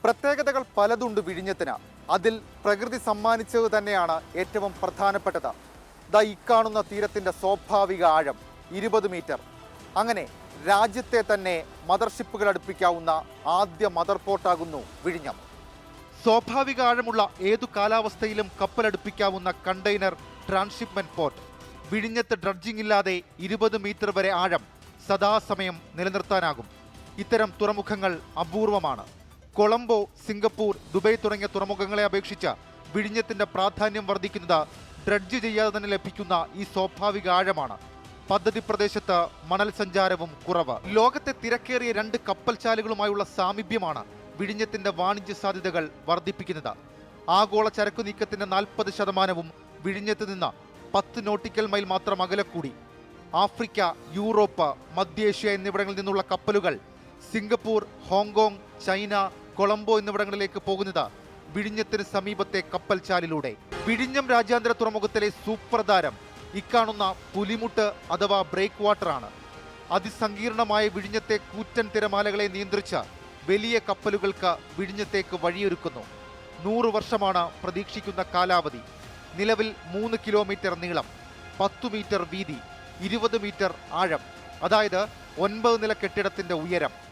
പ്രത്യേകതകൾ പലതുണ്ട് വിഴിഞ്ഞത്തിന്. അതിൽ പ്രകൃതി സമ്മാനിച്ചത് തന്നെയാണ് ഏറ്റവും പ്രധാനപ്പെട്ടത്. ദാ ഇക്കാണുന്ന തീരത്തിൻ്റെ സ്വാഭാവിക ആഴം 20 മീറ്റർ. അങ്ങനെ രാജ്യത്തെ തന്നെ മദർഷിപ്പുകൾ അടുപ്പിക്കാവുന്ന ആദ്യ മദർ പോർട്ടാകുന്നു വിഴിഞ്ഞം. സ്വാഭാവിക ആഴമുള്ള ഏതു കാലാവസ്ഥയിലും കപ്പലടുപ്പിക്കാവുന്ന കണ്ടെയ്നർ ട്രാൻസ്ഷിപ്മെന്റ് പോർട്ട്. വിഴിഞ്ഞത്ത് ഡ്രഡ്ജിംഗ് ഇല്ലാതെ 20 മീറ്റർ വരെ ആഴം സദാസമയം നിലനിർത്താനാകും. ഇത്തരം തുറമുഖങ്ങൾ അപൂർവമാണ്. കൊളംബോ, സിംഗപ്പൂർ, ദുബൈ തുടങ്ങിയ തുറമുഖങ്ങളെ അപേക്ഷിച്ച് വിഴിഞ്ഞത്തിന്റെ പ്രാധാന്യം വർദ്ധിക്കുന്നത് ഡ്രഡ്ജ് ചെയ്യാതെ തന്നെ ലഭിക്കുന്ന ഈ സ്വാഭാവിക ആഴമാണ്. പദ്ധതി പ്രദേശത്ത് മണൽ സഞ്ചാരവും കുറവ്. ലോകത്തെ തിരക്കേറിയ 2 കപ്പൽശാലകളുമായുള്ള സാമീപ്യമാണ് വിഴിഞ്ഞത്തിന്റെ വാണിജ്യ സാധ്യതകൾ വർദ്ധിപ്പിക്കുന്നത്. ആഗോള ചരക്കു നീക്കത്തിന്റെ 40% വിഴിഞ്ഞത്ത് നിന്ന് 10 നോട്ടിക്കൽ മൈൽ മാത്രം അകലെ കൂടി. ആഫ്രിക്ക, യൂറോപ്പ്, മധ്യേഷ്യ എന്നിവിടങ്ങളിൽ നിന്നുള്ള കപ്പലുകൾ സിംഗപ്പൂർ, ഹോങ്കോങ്, ചൈന, കൊളംബോ എന്നിവിടങ്ങളിലേക്ക് പോകുന്നത് വിഴിഞ്ഞത്തിന് സമീപത്തെ കപ്പൽശാലിലൂടെ. വിഴിഞ്ഞം രാജ്യാന്തര തുറമുഖത്തിലെ സൂപ്പർ താരം ഇക്കാണുന്ന പുലിമുട്ട് അഥവാ ബ്രേക്ക് വാട്ടർ ആണ്. അതിസങ്കീർണമായ വിഴിഞ്ഞത്തെ കൂറ്റൻ തിരമാലകളെ നിയന്ത്രിച്ച് വലിയ കപ്പലുകൾക്ക് വിഴിഞ്ഞത്തേക്ക് വഴിയൊരുക്കുന്നു. 100 വർഷമാണ് പ്രതീക്ഷിക്കുന്ന കാലാവധി. നിലവിൽ 3 കിലോമീറ്റർ നീളം, 10 മീറ്റർ വീതി, 20 മീറ്റർ ആഴം, അതായത് 9 നില കെട്ടിടത്തിന്റെ ഉയരം.